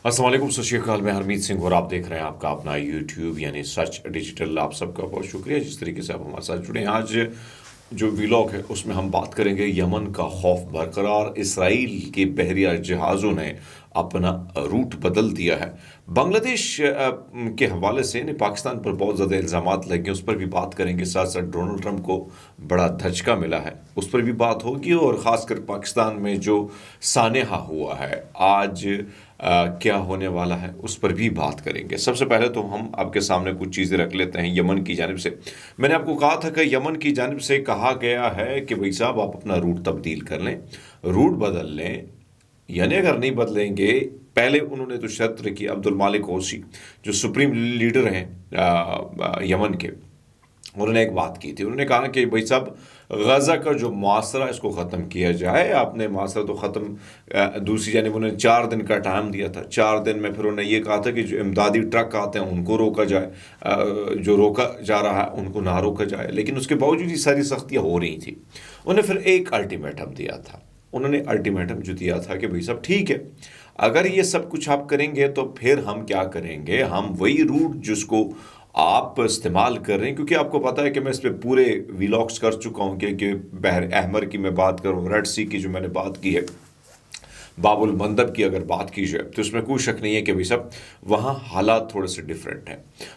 السلام علیکم، ست شری اکال، میں ہرمیت سنگھ اور آپ دیکھ رہے ہیں آپ کا اپنا یوٹیوب یعنی سچ ڈیجیٹل۔ آپ سب کا بہت شکریہ جس طریقے سے آپ ہمارے ساتھ جڑے ہیں۔ آج جو ویلاگ ہے اس میں ہم بات کریں گے یمن کا خوف برقرار، اسرائیل کے بحریہ جہازوں نے اپنا روٹ بدل دیا ہے۔ بنگلہ دیش کے حوالے سے پاکستان پر بہت زیادہ الزامات لگے، اس پر بھی بات کریں گے۔ ساتھ ساتھ ڈونلڈ ٹرمپ کو بڑا دھچکا ملا ہے، اس پر بھی بات ہوگی، اور خاص کر پاکستان میں جو سانحہ ہوا ہے آج کیا ہونے والا ہے اس پر بھی بات کریں گے۔ سب سے پہلے تو ہم آپ کے سامنے کچھ چیزیں رکھ لیتے ہیں یمن کی جانب سے۔ میں نے آپ کو کہا تھا کہ یمن کی جانب سے کہا گیا ہے کہ بھائی صاحب آپ اپنا روٹ تبدیل کر لیں، روٹ بدل لیں، یعنی اگر نہیں بدلیں گے، پہلے انہوں نے تو شرط رکھی۔ عبد المالک حوثی جو سپریم لیڈر ہیں یمن کے، انہوں نے ایک بات کی تھی، انہوں نے کہا کہ بھائی صاحب غزہ کا جو معاصرہ اس کو ختم کیا جائے۔ آپ نے معاصرہ تو ختم، دوسری جانب انہوں نے 4 دن کا ٹائم دیا تھا، 4 دن میں پھر انہوں نے یہ کہا تھا کہ جو امدادی ٹرک آتے ہیں ان کو روکا جائے، جو روکا جا رہا ہے ان کو نہ روکا جائے، لیکن اس کے باوجود یہ ساری سختیاں ہو رہی تھیں۔ انہوں نے پھر ایک الٹیمیٹم دیا تھا، انہوں نے الٹیمیٹم جو دیا تھا کہ بھائی صاحب ٹھیک ہے، اگر یہ سب کچھ آپ کریں گے تو پھر ہم کیا کریں گے، ہم وہی روٹ جس کو آپ استعمال کر رہے ہیں، کیونکہ آپ کو پتہ ہے کہ میں اس پہ پورے ویلاگس کر چکا ہوں کہ بحر احمر کی میں بات کروں، ریڈ سی کی جو میں نے بات کی ہے، باب المندب کی اگر بات کی جائے تو اس میں کوئی شک نہیں ہے کہ بھائی صاحب وہاں حالات تھوڑے سے ڈیفرنٹ ہیں۔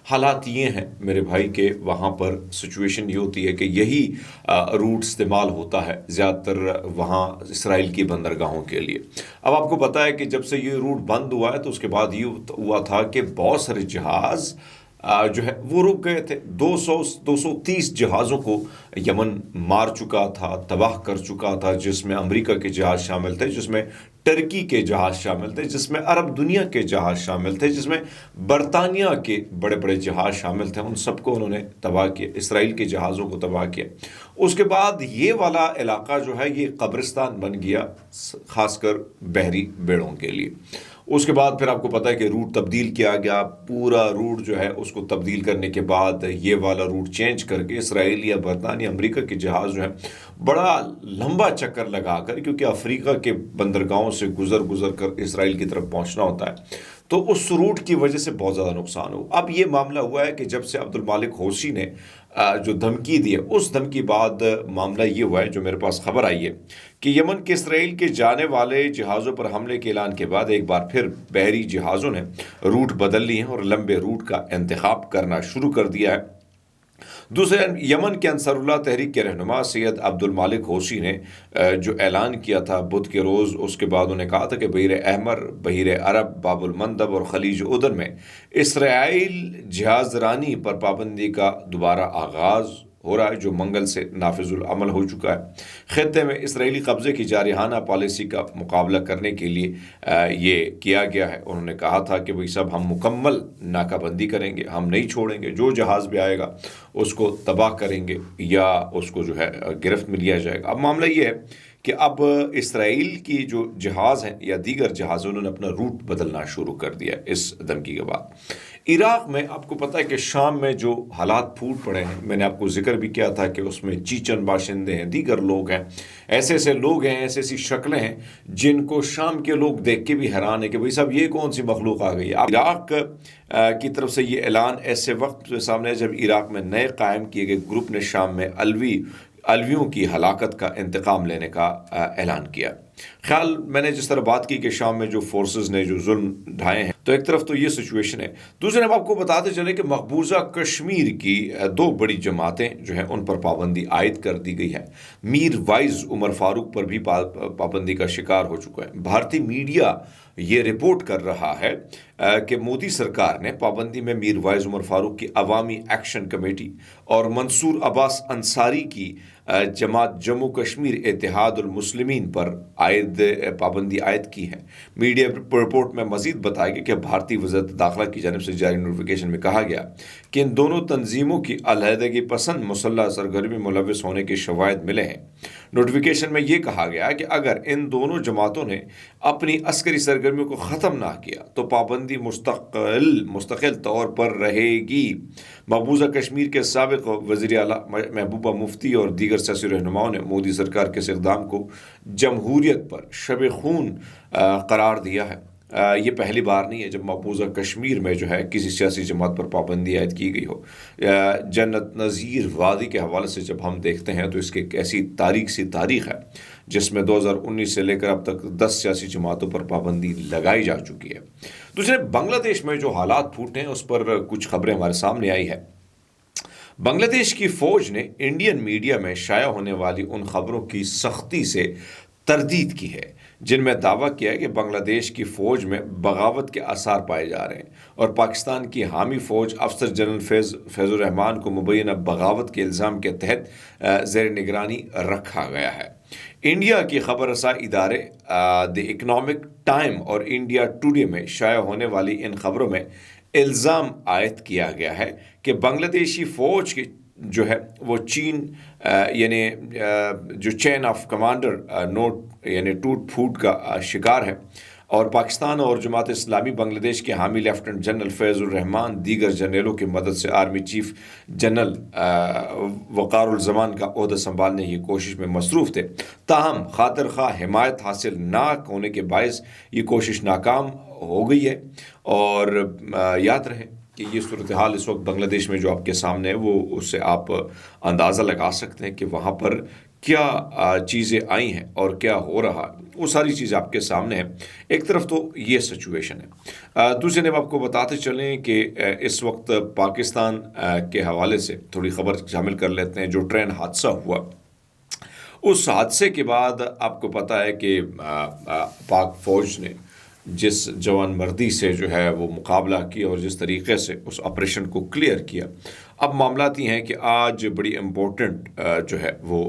حالات یہ ہیں میرے بھائی کہ وہاں پر سچویشن یہ ہوتی ہے کہ یہی روٹ استعمال ہوتا ہے زیادہ تر وہاں اسرائیل کی بندرگاہوں کے لیے۔ اب آپ کو پتہ ہے کہ جب سے یہ روٹ بند ہوا ہے تو اس کے بعد یہ ہوا تھا کہ بہت سارے جہاز جو ہے وہ رک گئے تھے۔ 230 جہازوں کو یمن مار چکا تھا، تباہ کر چکا تھا، جس میں امریکہ کے جہاز شامل تھے، جس میں ٹرکی کے جہاز شامل تھے، جس میں عرب دنیا کے جہاز شامل تھے، جس میں برطانیہ کے بڑے بڑے جہاز شامل تھے۔ ان سب کو انہوں نے تباہ کیا، اسرائیل کے جہازوں کو تباہ کیا۔ اس کے بعد یہ والا علاقہ جو ہے یہ قبرستان بن گیا، خاص کر بحری بیڑوں کے لیے۔ اس کے بعد پھر آپ کو پتہ ہے کہ روٹ تبدیل کیا گیا، پورا روٹ جو ہے اس کو تبدیل کرنے کے بعد یہ والا روٹ چینج کر کے اسرائیل یا برطانیہ امریکہ کے جہاز جو ہیں بڑا لمبا چکر لگا کر، کیونکہ افریقہ کے بندرگاہوں سے گزر کر اسرائیل کی طرف پہنچنا ہوتا ہے، تو اس روٹ کی وجہ سے بہت زیادہ نقصان ہو۔ اب یہ معاملہ ہوا ہے کہ جب سے عبد المالک حوثی نے جو دھمکی دی ہے، اس دھمکی بعد معاملہ یہ ہوا ہے، جو میرے پاس خبر آئی ہے کہ یمن کے اسرائیل کے جانے والے جہازوں پر حملے کے اعلان کے بعد ایک بار پھر بحری جہازوں نے روٹ بدل لی ہیں اور لمبے روٹ کا انتخاب کرنا شروع کر دیا ہے۔ دوسرے یمن کے انصار اللہ تحریک کے رہنما سید عبد المالک حوثی نے جو اعلان کیا تھا بدھ کے روز، اس کے بعد انہوں نے کہا تھا کہ بحیر احمر، بحیر عرب، باب المندب اور خلیج اردن میں اسرائیل جہاز رانی پر پابندی کا دوبارہ آغاز ہو رہا ہے، جو منگل سے نافذ العمل ہو چکا ہے۔ خطے میں اسرائیلی قبضے کی جارحانہ پالیسی کا مقابلہ کرنے کے لیے یہ کیا گیا ہے۔ انہوں نے کہا تھا کہ بھائی صاحب ہم مکمل ناکہ بندی کریں گے، ہم نہیں چھوڑیں گے، جو جہاز بھی آئے گا اس کو تباہ کریں گے یا اس کو جو ہے گرفت میں لیا جائے گا۔ اب معاملہ یہ ہے کہ اب اسرائیل کی جو جہاز ہیں یا دیگر جہاز، انہوں نے اپنا روٹ بدلنا شروع کر دیا اس دھمکی کے بعد۔ عراق میں آپ کو پتہ ہے کہ شام میں جو حالات پھوٹ پڑے ہیں، میں نے آپ کو ذکر بھی کیا تھا کہ اس میں چیچن باشندے ہیں، دیگر لوگ ہیں، ایسے لوگ ہیں، ایسی شکلیں ہیں جن کو شام کے لوگ دیکھ کے بھی حیران ہے کہ بھائی صاحب یہ کون سی مخلوق آ گئی ہے۔ عراق کی طرف سے یہ اعلان ایسے وقت سامنے ہے جب عراق میں نئے قائم کیے گئے گروپ نے شام میں الویوں کی ہلاکت کا انتقام لینے کا اعلان کیا۔ خیال میں نے جس طرح بات کی کہ شام میں جو فورسز نے جو ظلم ڈھائے ہیں، تو ایک طرف تو یہ سچویشن ہے، دوسرے ہم آپ کو بتاتے چلے کہ مقبوضہ کشمیر کی 2 بڑی جماعتیں جو ہیں ان پر پابندی عائد کر دی گئی ہے۔ میر وائز عمر فاروق پر بھی پابندی کا شکار ہو چکا ہے۔ بھارتی میڈیا یہ رپورٹ کر رہا ہے کہ مودی سرکار نے پابندی میں میر وائز عمر فاروق کی عوامی ایکشن کمیٹی اور منصور عباس انصاری کی جماعت جموں کشمیر اتحاد المسلمین پر پابندی عائد کی ہے۔ میڈیا رپورٹ میں مزید بتایا گیا کہ بھارتی وزارت داخلہ کی جانب سے جاری نوٹیفیکیشن میں کہا گیا کہ ان دونوں تنظیموں کی علیحدگی پسند مسلح سرگرمی ملوث ہونے کے شواہد ملے ہیں۔ نوٹیفیکیشن میں یہ کہا گیا کہ اگر ان دونوں جماعتوں نے اپنی عسکری سرگرمیوں کو ختم نہ کیا تو پابندی مستقل طور پر رہے گی۔ مقبوضہ کشمیر کے سابق وزیر اعلیٰ محبوبہ مفتی اور دیگر سیاسی رہنماؤں نے مودی سرکار کے اس اقدام کو جمہوریت پر شب خون قرار دیا ہے۔ یہ پہلی بار نہیں ہے جب مقبوضہ کشمیر میں جو ہے کسی سیاسی جماعت پر پابندی عائد کی گئی ہو۔ جنت نظیر وادی کے حوالے سے جب ہم دیکھتے ہیں تو اس کی ایک ایسی تاریخ ہے جس میں 2019 سے لے کر اب تک 10 سیاسی جماعتوں پر پابندی لگائی جا چکی ہے۔ دوسرے، بنگلہ دیش میں جو حالات پھوٹے ہیں اس پر کچھ خبریں ہمارے سامنے آئی ہے۔ بنگلہ دیش کی فوج نے انڈین میڈیا میں شائع ہونے والی ان خبروں کی سختی سے تردید کی ہے جن میں دعویٰ کیا ہے کہ بنگلہ دیش کی فوج میں بغاوت کے آثار پائے جا رہے ہیں اور پاکستان کی حامی فوج افسر جنرل فیض الرحمان کو مبینہ بغاوت کے الزام کے تحت زیر نگرانی رکھا گیا ہے۔ انڈیا کی خبر رساں ادارے دی اکنامک ٹائم اور انڈیا ٹوڈے میں شائع ہونے والی ان خبروں میں الزام عائد کیا گیا ہے کہ بنگلہ دیشی فوج کی جو ہے وہ چین یعنی جو چین آف کمانڈر نوٹ یعنی ٹوٹ پھوٹ کا شکار ہے اور پاکستان اور جماعت اسلامی بنگلہ دیش کے حامی لیفٹنٹ جنرل فیض الرحمان دیگر جنرلوں کی مدد سے آرمی چیف جنرل وقار الزمان کا عہدہ سنبھالنے کی کوشش میں مصروف تھے، تاہم خاطر خواہ حمایت حاصل نہ ہونے کے باعث یہ کوشش ناکام ہو گئی ہے۔ اور یاد رہے کہ یہ صورتحال اس وقت بنگلہ دیش میں جو آپ کے سامنے ہے وہ اس سے آپ اندازہ لگا سکتے ہیں کہ وہاں پر کیا چیزیں آئی ہیں اور کیا ہو رہا ہے، وہ ساری چیزیں آپ کے سامنے ہیں۔ ایک طرف تو یہ سچویشن ہے، دوسری طرف آپ کو بتاتے چلیں کہ اس وقت پاکستان کے حوالے سے تھوڑی خبر شامل کر لیتے ہیں۔ جو ٹرین حادثہ ہوا، اس حادثے کے بعد آپ کو پتہ ہے کہ پاک فوج نے جس جوان مردی سے جو ہے وہ مقابلہ کیا اور جس طریقے سے اس آپریشن کو کلیئر کیا، اب معاملات یہ ہیں کہ آج بڑی امپورٹنٹ جو ہے وہ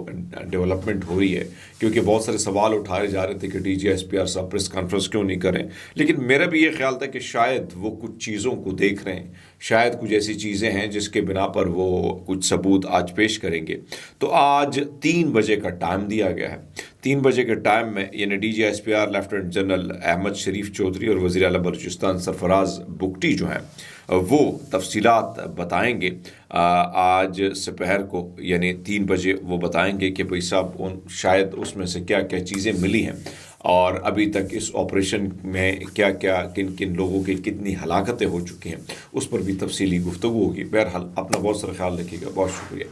ڈیولپمنٹ ہو رہی ہے، کیونکہ بہت سارے سوال اٹھائے جا رہے تھے کہ D G S P R صاحب پریس کانفرنس کیوں نہیں کریں، لیکن میرا بھی یہ خیال تھا کہ شاید وہ کچھ چیزوں کو دیکھ رہے ہیں، شاید کچھ ایسی چیزیں ہیں جس کے بنا پر وہ کچھ ثبوت آج پیش کریں گے۔ تو آج 3 بجے کا ٹائم دیا گیا ہے، 3 بجے کے ٹائم میں یعنی D G S P R lieutenant general Ahmed Sharif Chaudhry اور وزیر اعلیٰ بلوچستان سرفراز بگٹی جو ہیں وہ تفصیلات بتائیں گے آج سپہر کو، یعنی 3 بجے وہ بتائیں گے کہ بھائی صاحب شاید اس میں سے کیا کیا چیزیں ملی ہیں اور ابھی تک اس آپریشن میں کیا کیا کن کن لوگوں کی کتنی ہلاکتیں ہو چکی ہیں، اس پر بھی تفصیلی گفتگو ہوگی۔ بہرحال اپنا بہت سارا خیال رکھیے گا، بہت شکریہ۔